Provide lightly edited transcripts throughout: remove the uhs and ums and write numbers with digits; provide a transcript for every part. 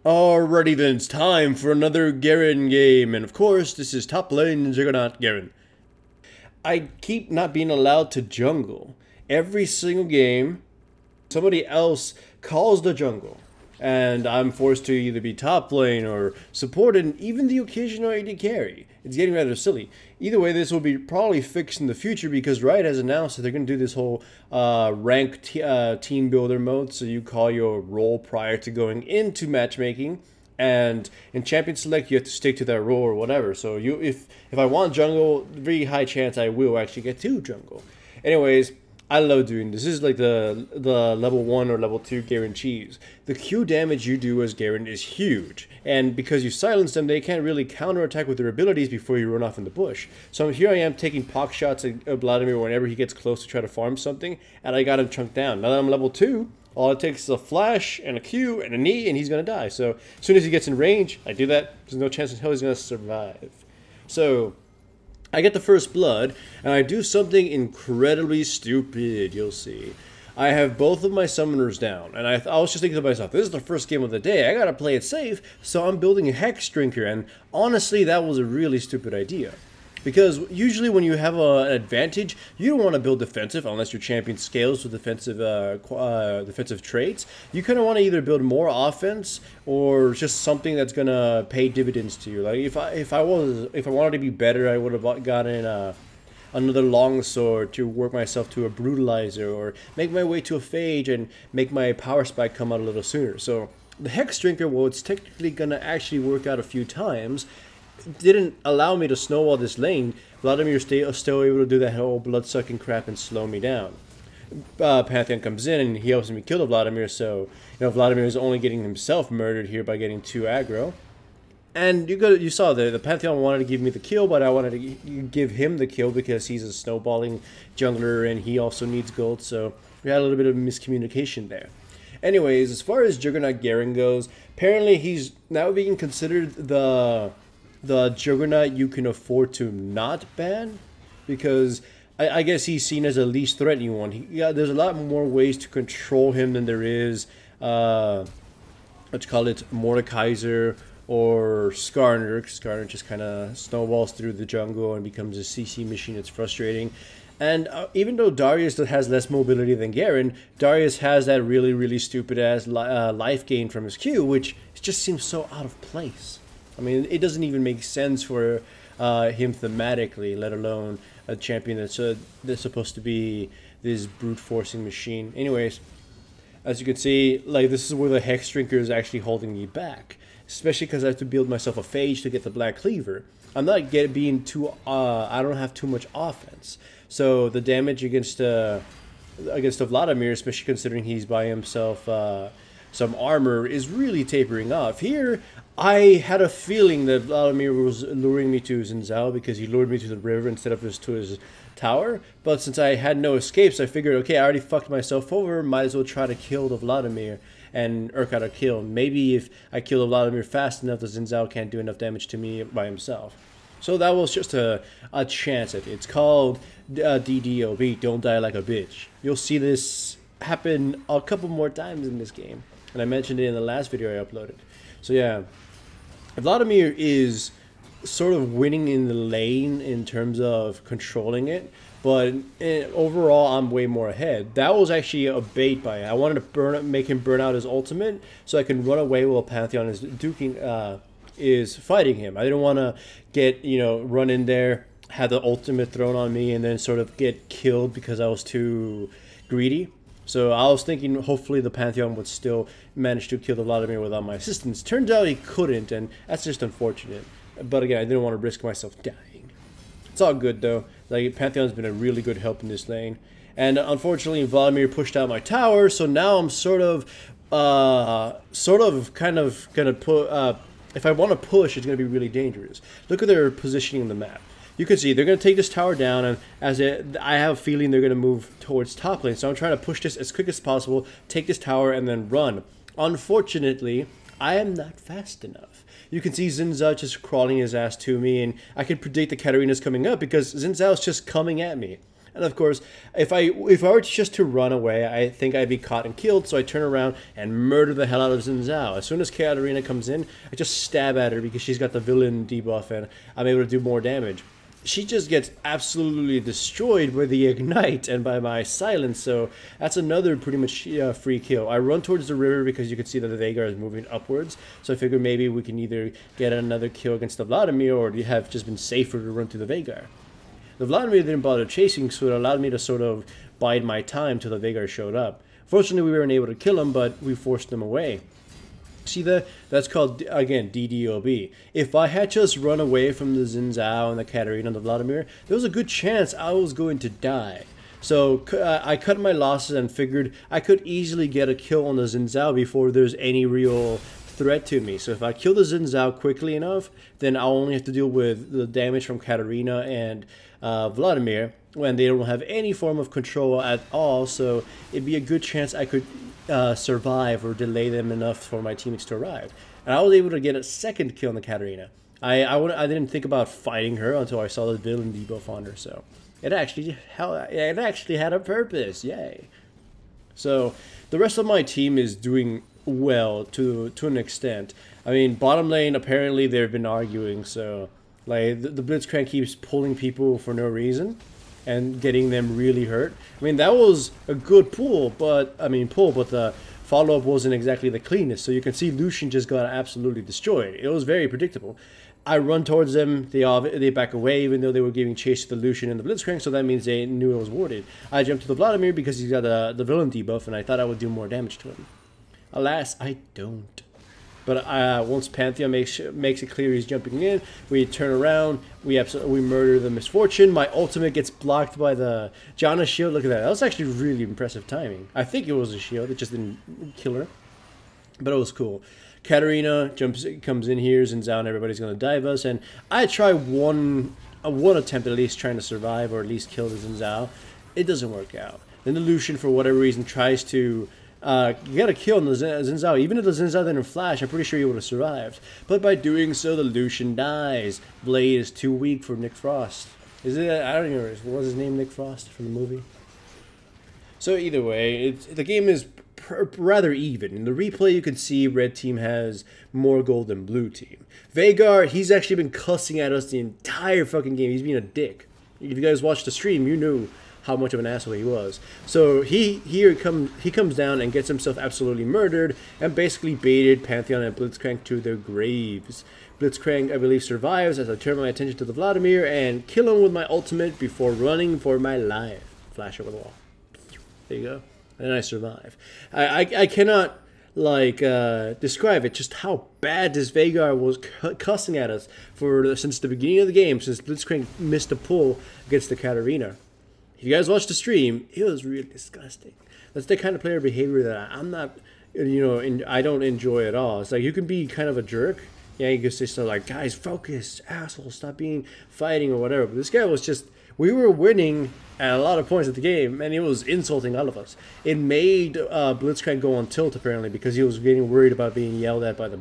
Alrighty then, it's time for another Garen game, and of course, this is top lane Juggernaut Garen. I keep not being allowed to jungle. Every single game, somebody else calls the jungle, and I'm forced to either be top lane or support, and even the occasional AD carry. It's getting rather silly. Either way, this will be probably fixed in the future because Riot has announced that they're going to do this whole team builder mode. So you call your role prior to going into matchmaking, and in Champion Select you have to stick to that role or whatever. So if I want jungle, very high chance I will actually get to jungle. Anyways, I love doing this. This is like the level 1 or level 2 Garen cheese. The Q damage you do as Garen is huge, and because you silence them, they can't really counterattack with their abilities before you run off in the bush. So here I am taking pock shots at Vladimir whenever he gets close to try to farm something, and I got him chunked down. Now that I'm level 2, all it takes is a flash and a Q and a knee, and he's gonna die. So as soon as he gets in range, I do that. There's no chance in hell he's gonna survive. So I get the first blood, and I do something incredibly stupid, you'll see. I have both of my summoners down, and I was just thinking to myself, this is the first game of the day, I gotta play it safe, so I'm building a Hex Drinker, and honestly, that was a really stupid idea. Because usually when you have an advantage, you don't want to build defensive unless your champion scales with defensive traits. You kind of want to either build more offense or just something that's gonna pay dividends to you. Like if I wanted to be better, I would have gotten another longsword to work myself to a brutalizer, or make my way to a phage and make my power spike come out a little sooner. So the Hex Drinker, well, it's technically gonna actually work out a few times. Didn't allow me to snowball this lane. Vladimir still able to do that whole blood-sucking crap and slow me down. Pantheon comes in and he helps me kill the Vladimir, so Vladimir is only getting himself murdered here by getting too aggro. And you saw the Pantheon wanted to give me the kill, but I wanted to give him the kill because he's a snowballing jungler and he also needs gold, so we had a little bit of miscommunication there. Anyways, as far as Juggernaut Garen goes, apparently he's now being considered the Juggernaut you can afford to not ban, because I guess he's seen as a least threatening one. There's a lot more ways to control him than there is, let's call it Mordekaiser or Skarner. Skarner just kind of snowballs through the jungle and becomes a CC machine. It's frustrating. And even though Darius has less mobility than Garen, Darius has that really stupid ass life gain from his Q, which just seems so out of place. I mean, it doesn't even make sense for him thematically, let alone a champion that's supposed to be this brute forcing machine. Anyways, as you can see, like, this is where the Hex Drinker is actually holding me back, especially because I have to build myself a phage to get the Black Cleaver. I'm not being too I don't have too much offense, so the damage against the Vladimir, especially considering he's by himself some armor, is really tapering off. Here, I had a feeling that Vladimir was luring me to Xin Zhao because he lured me to the river instead of just to his tower. But since I had no escapes, I figured, okay, I already fucked myself over, might as well try to kill the Vladimir and Urk out a kill. Maybe if I kill the Vladimir fast enough, the Xin Zhao can't do enough damage to me by himself. So that was just a chance at it. It's called DDoB, Don't Die Like a Bitch. You'll see this happen a couple more times in this game, and I mentioned it in the last video I uploaded. So yeah, Vladimir is sort of winning in the lane in terms of controlling it, but overall I'm way more ahead. That was actually a bait by it. I wanted to make him burn out his ultimate so I can run away while Pantheon is fighting him. I didn't want to get, run in there, have the ultimate thrown on me, and then sort of get killed because I was too greedy. So I was thinking hopefully the Pantheon would still manage to kill the Vladimir without my assistance. Turns out he couldn't, and that's just unfortunate. But again, I didn't want to risk myself dying. It's all good though. Like, Pantheon's been a really good help in this lane. And unfortunately Vladimir pushed out my tower, so now I'm sort of kind of gonna put if I want to push, it's gonna be really dangerous. Look at their positioning on the map. You can see they're going to take this tower down, and I have a feeling they're going to move towards top lane. So I'm trying to push this as quick as possible, take this tower, and then run. Unfortunately, I am not fast enough. You can see Xin Zhao just crawling his ass to me, and I can predict the Katarina's coming up because Xin Zhao's just coming at me. And of course, if I were just to run away, I think I'd be caught and killed. So I turn around and murder the hell out of Xin Zhao. As soon as Katarina comes in, I just stab at her because she's got the villain debuff, and I'm able to do more damage. She just gets absolutely destroyed by the ignite and by my silence, so that's another pretty much free kill. I run towards the river because you can see that the Veigar is moving upwards, so I figured maybe we can either get another kill against the Vladimir, or you have just been safer to run through the Veigar. The Vladimir didn't bother chasing, so it allowed me to sort of bide my time till the Veigar showed up. Fortunately, we weren't able to kill him, but we forced him away. See that? That's called, again, DDoB. If I had just run away from the Xin Zhao and the Katarina and the Vladimir, there was a good chance I was going to die. So I cut my losses and figured I could easily get a kill on the Xin Zhao before there's any real threat to me. So if I kill the Xin Zhao quickly enough, then I'll only have to deal with the damage from Katarina and Vladimir when they don't have any form of control at all. So it'd be a good chance I could survive or delay them enough for my teammates to arrive. And I was able to get a second kill on the Katarina. I didn't think about fighting her until I saw the villain debuff on her, so it actually had a purpose. Yay. So the rest of my team is doing well to an extent. I mean, bottom lane, apparently they've been arguing, so like the Blitzcrank keeps pulling people for no reason and getting them really hurt. I mean, that was a good pull, but the follow-up wasn't exactly the cleanest. So you can see Lucian just got absolutely destroyed. It was very predictable. I run towards them, they back away, even though they were giving chase to the Lucian and the Blitzcrank, so that means they knew it was warded. I jumped to the Vladimir because he's got the villain debuff, and I thought I would do more damage to him. Alas, I don't. But once Pantheon makes it clear he's jumping in, we turn around, we murder the Misfortune. My ultimate gets blocked by the Janna shield. Look at that. That was actually really impressive timing. I think it was a shield. It just didn't kill her. But it was cool. Katarina comes in here, Xin Zhao, and everybody's going to dive us. And I try one attempt at least trying to survive or at least kill the Xin Zhao. It doesn't work out. Then the Lucian, for whatever reason, tries to get a kill on the Xin Zhao. Even if the Xin Zhao didn't flash, I'm pretty sure he would have survived. But by doing so, the Lucian dies. Blade is too weak for Nick Frost. Is it? I don't even know. What was his name? Nick Frost from the movie? So either way, the game is rather even. In the replay, you can see red team has more gold than blue team. Veigar, he's actually been cussing at us the entire fucking game. He's being a dick. If you guys watched the stream, you knew how much of an asshole he was. So he comes down and gets himself absolutely murdered and basically baited Pantheon and Blitzcrank to their graves. Blitzcrank, I believe, survives as I turn my attention to the Vladimir and kill him with my ultimate before running for my life. Flash over the wall. There you go. And I survive. I cannot describe it just how bad this Veigar was cussing at us since the beginning of the game, since Blitzcrank missed a pull against the Katarina. If you guys watched the stream, it was really disgusting. That's the kind of player behavior that I'm not, I don't enjoy at all. It's like you can be kind of a jerk. Yeah, you can say stuff like, guys, focus, asshole, stop fighting or whatever. But this guy was just, we were winning at a lot of points at the game, and he was insulting all of us. It made Blitzcrank go on tilt, apparently, because he was getting worried about being yelled at by the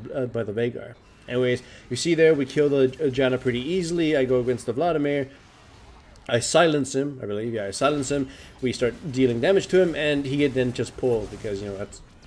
Veigar. Anyways, you see there, we kill the Janna pretty easily. I go against the Vladimir. I silence him, I believe. Yeah, I silence him. We start dealing damage to him, and he then just pulled because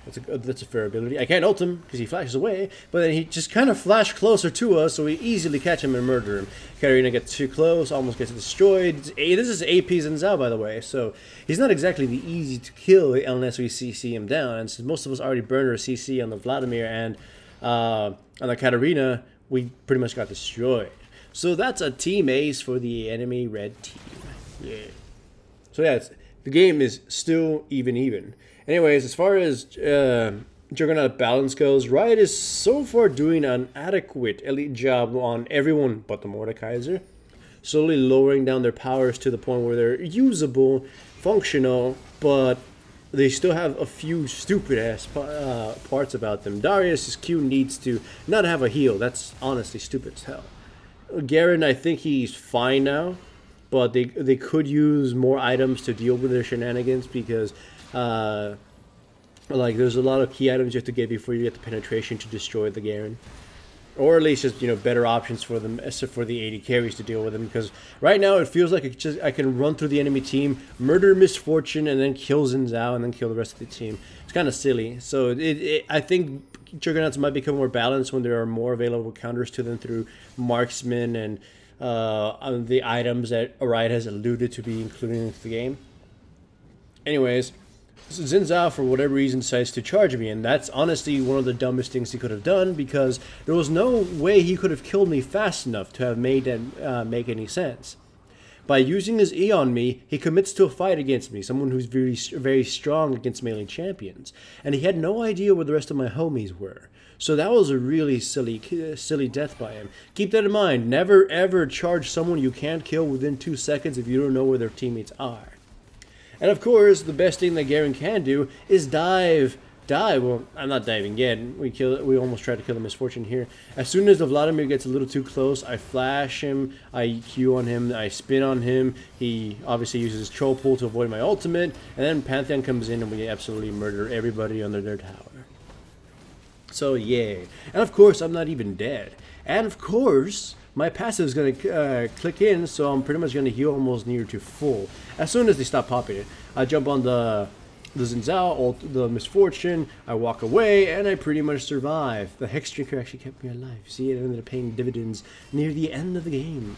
that's a fair ability. I can't ult him because he flashes away, but then he just kind of flashed closer to us, so we easily catch him and murder him. Katarina gets too close, almost gets destroyed. This is AP Xin Zhao, by the way, so he's not exactly the easy to kill unless we CC him down. And since most of us already burned our CC on the Vladimir and on the Katarina, we pretty much got destroyed. So that's a team ace for the enemy red team. Yeah. So yeah, the game is still even. Anyways, as far as Juggernaut balance goes, Riot is so far doing an adequate elite job on everyone but the Mordekaiser, slowly lowering down their powers to the point where they're usable, functional, but they still have a few stupid-ass parts about them. Darius' Q needs to not have a heal. That's honestly stupid as hell. Garen, I think he's fine now, but they could use more items to deal with their shenanigans because there's a lot of key items you have to get before you get the penetration to destroy the Garen. or at least just, you know, better options for them, for the AD carries to deal with them. Because right now it feels like I can run through the enemy team, murder Misfortune, and then kill Xin Zhao, and then kill the rest of the team. It's kind of silly. So I think Juggernauts might become more balanced when there are more available counters to them through marksman and the items that Ariad has alluded to be included into the game. Anyways, Xin Zhao, for whatever reason, decides to charge me, and that's honestly one of the dumbest things he could have done, because there was no way he could have killed me fast enough to have made that make any sense. By using his E on me, he commits to a fight against me, someone who's very, very strong against melee champions, and he had no idea where the rest of my homies were. So that was a really silly death by him. Keep that in mind. Never ever charge someone you can't kill within 2 seconds if you don't know where their teammates are. And of course, the best thing that Garen can do is dive. Well, I'm not diving yet. We almost tried to kill the Misfortune here. As soon as the Vladimir gets a little too close, I flash him, I Q on him, I spin on him. He obviously uses his troll pull to avoid my ultimate, and then Pantheon comes in and we absolutely murder everybody under their tower. So yay. And of course, I'm not even dead. And of course, my passive is going to click in, so I'm pretty much going to heal almost near to full. As soon as they stop popping it, I jump on the Xin Zhao, the Misfortune, I walk away, and I pretty much survive. The Hex Drinker actually kept me alive. See, it ended up paying dividends near the end of the game.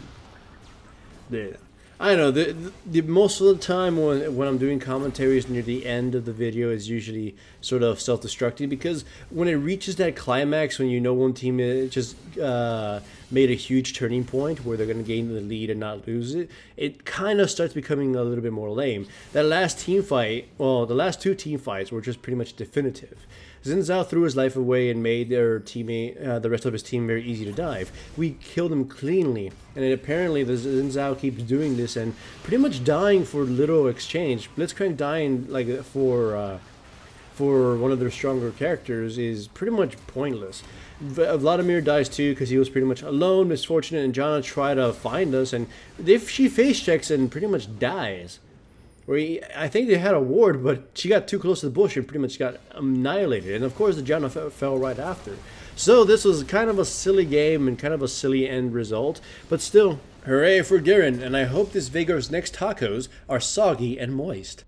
There. I know, the most of the time when I'm doing commentaries near the end of the video is usually sort of self-destructing, because when it reaches that climax, when you know one team just made a huge turning point where they're going to gain the lead and not lose it, it kind of starts becoming a little bit more lame. That last team fight, well, the last 2 team fights were just pretty much definitive. Xin Zhao threw his life away and made their teammate, the rest of his team, very easy to dive. We killed him cleanly, and apparently the Xin Zhao keeps doing this and pretty much dying for little exchange. Blitzcrank dying like for one of their stronger characters is pretty much pointless. Vladimir dies too because he was pretty much alone. Misfortunate and Jana try to find us, and if she face checks and pretty much dies. I think they had a ward, but she got too close to the bush and pretty much got annihilated. And of course, the Janna fell right after. So this was kind of a silly game and kind of a silly end result. But still, hooray for Garen. And I hope this Vhagar's next tacos are soggy and moist.